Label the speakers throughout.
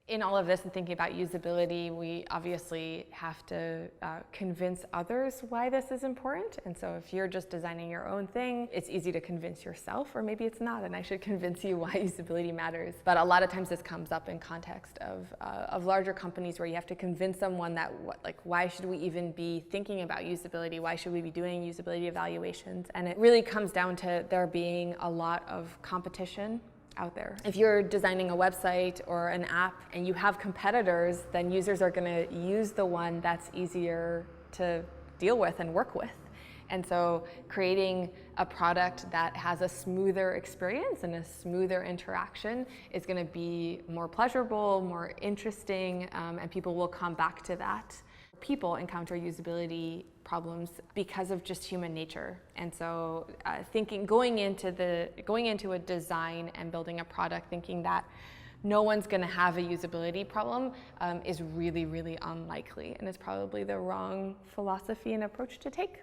Speaker 1: In all of this and thinking about usability, we obviously have to convince others why this is important. And so if you're just designing your own thing, it's easy to convince yourself, or maybe it's not, and I should convince you why usability matters. But a lot of times this comes up in context of larger companies where you have to convince someone that, why should we even be thinking about usability? Why should we be doing usability evaluations? And it really comes down to there being a lot of competition out there. If you're designing a website or an app and you have competitors, then users are going to use the one that's easier to deal with and work with. And so creating a product that has a smoother experience and a smoother interaction is going to be more pleasurable, more interesting, and people will come back to that. People encounter usability problems because of just human nature, and so going into a design and building a product thinking that no one's going to have a usability problem is really, really unlikely, and it's probably the wrong philosophy and approach to take.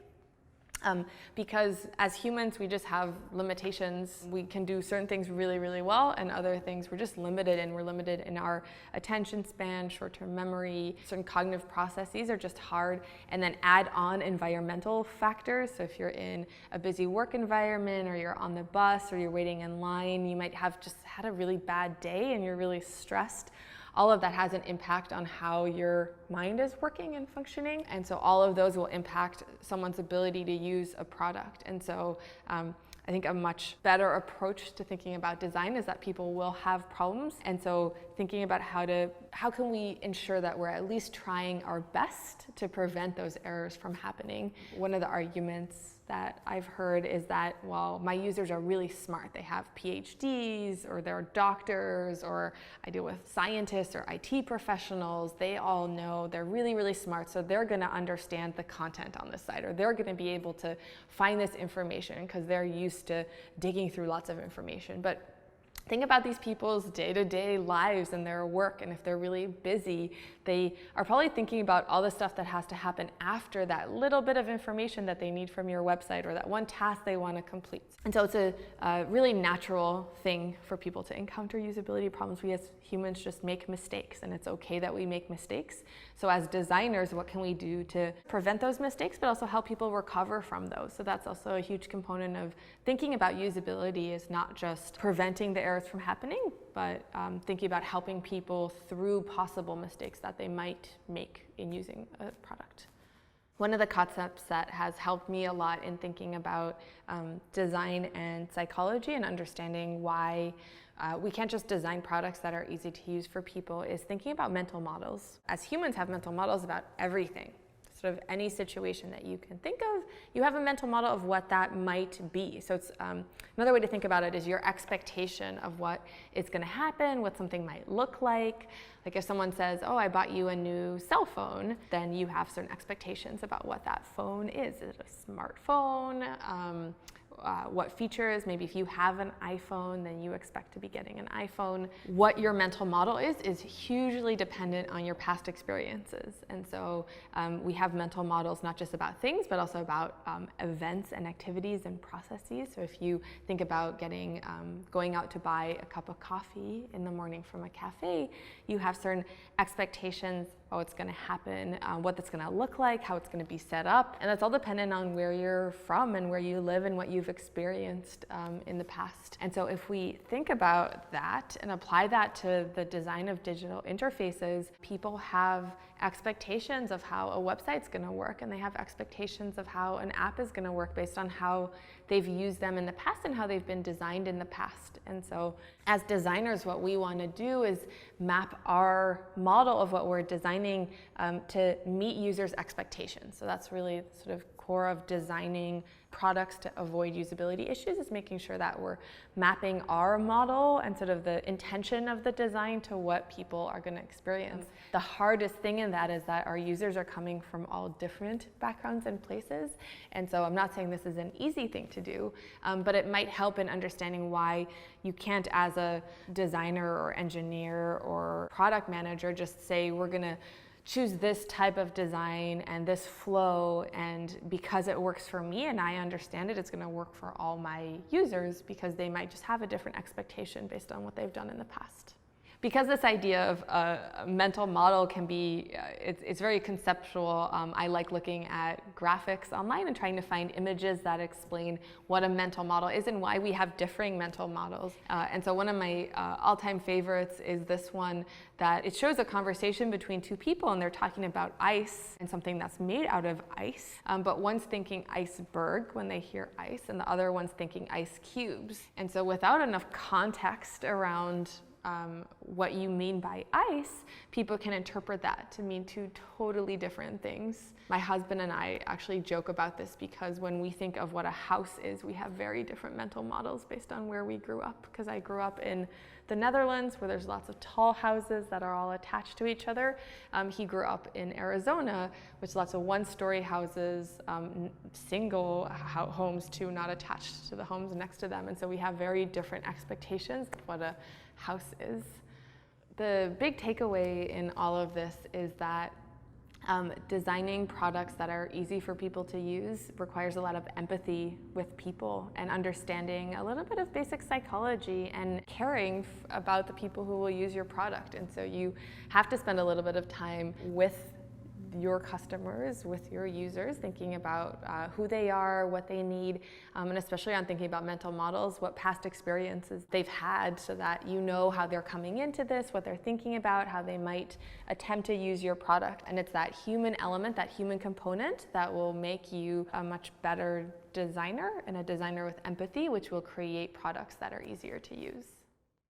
Speaker 1: Because as humans, we just have limitations. We can do certain things really, really well, and other things we're just limited in. We're limited in our attention span, short-term memory, certain cognitive processes are just hard. And then add on environmental factors. So if you're in a busy work environment, or you're on the bus, or you're waiting in line, you might have just had a really bad day and you're really stressed. All of that has an impact on how your mind is working and functioning. And so all of those will impact someone's ability to use a product. And so I think a much better approach to thinking about design is that people will have problems. And so thinking about how can we ensure that we're at least trying our best to prevent those errors from happening. One of the arguments that I've heard is that, well, my users are really smart. They have PhDs, or they're doctors, or I deal with scientists or IT professionals. They all know, they're really, really smart, so they're going to understand the content on this site, or they're going to be able to find this information because they're used to digging through lots of information. But think about these people's day-to-day lives and their work, and if they're really busy, they are probably thinking about all the stuff that has to happen after that little bit of information that they need from your website, or that one task they want to complete. And so it's a really natural thing for people to encounter usability problems. We as humans just make mistakes, and it's okay that we make mistakes. So as designers, what can we do to prevent those mistakes, but also help people recover from those? So that's also a huge component of thinking about usability, is not just preventing the errors from happening, but thinking about helping people through possible mistakes that they might make in using a product. One of the concepts that has helped me a lot in thinking about design and psychology and understanding why we can't just design products that are easy to use for people is thinking about mental models. As humans have mental models about everything. Sort of any situation that you can think of, you have a mental model of what that might be. So it's another way to think about it is your expectation of what is going to happen, what something might look like. Like if someone says, oh, I bought you a new cell phone, then you have certain expectations about what that phone is. Is it a smartphone? What features, maybe if you have an iPhone, then you expect to be getting an iPhone. What your mental model is hugely dependent on your past experiences. And so we have mental models not just about things, but also about events and activities and processes. So if you think about going out to buy a cup of coffee in the morning from a cafe, you have certain expectations about what's going to happen, what that's going to look like, how it's going to be set up. And that's all dependent on where you're from and where you live and what you've experienced in the past. And so if we think about that and apply that to the design of digital interfaces, people have expectations of how a website's going to work, and they have expectations of how an app is going to work based on how they've used them in the past and how they've been designed in the past. And so as designers, what we want to do is map our model of what we're designing to meet users' expectations. So that's really sort of core of designing products to avoid usability issues, is making sure that we're mapping our model and sort of the intention of the design to what people are going to experience. The hardest thing in that is that our users are coming from all different backgrounds and places. And so I'm not saying this is an easy thing to do, but it might help in understanding why you can't, as a designer or engineer or product manager, just say we're going to choose this type of design and this flow, and because it works for me and I understand it, it's going to work for all my users, because they might just have a different expectation based on what they've done in the past. Because this idea of a mental model can be, it's very conceptual. I like looking at graphics online and trying to find images that explain what a mental model is and why we have differing mental models. And so one of my all-time favorites is this one that it shows a conversation between two people and they're talking about ice and something that's made out of ice. But one's thinking iceberg when they hear ice and the other one's thinking ice cubes. And so without enough context around what you mean by ice, people can interpret that to mean two totally different things. My husband and I actually joke about this because when we think of what a house is, we have very different mental models based on where we grew up. Because I grew up in the Netherlands where there's lots of tall houses that are all attached to each other. He grew up in Arizona, which is lots of one-story houses, single homes too, not attached to the homes next to them. And so we have very different expectations of what a house is. The big takeaway in all of this is that designing products that are easy for people to use requires a lot of empathy with people and understanding a little bit of basic psychology and caring about the people who will use your product. And so you have to spend a little bit of time with your customers, with your users, thinking about who they are, what they need, and especially on thinking about mental models, what past experiences they've had so that you know how they're coming into this, what they're thinking about, how they might attempt to use your product. And it's that human element, that human component that will make you a much better designer and a designer with empathy, which will create products that are easier to use.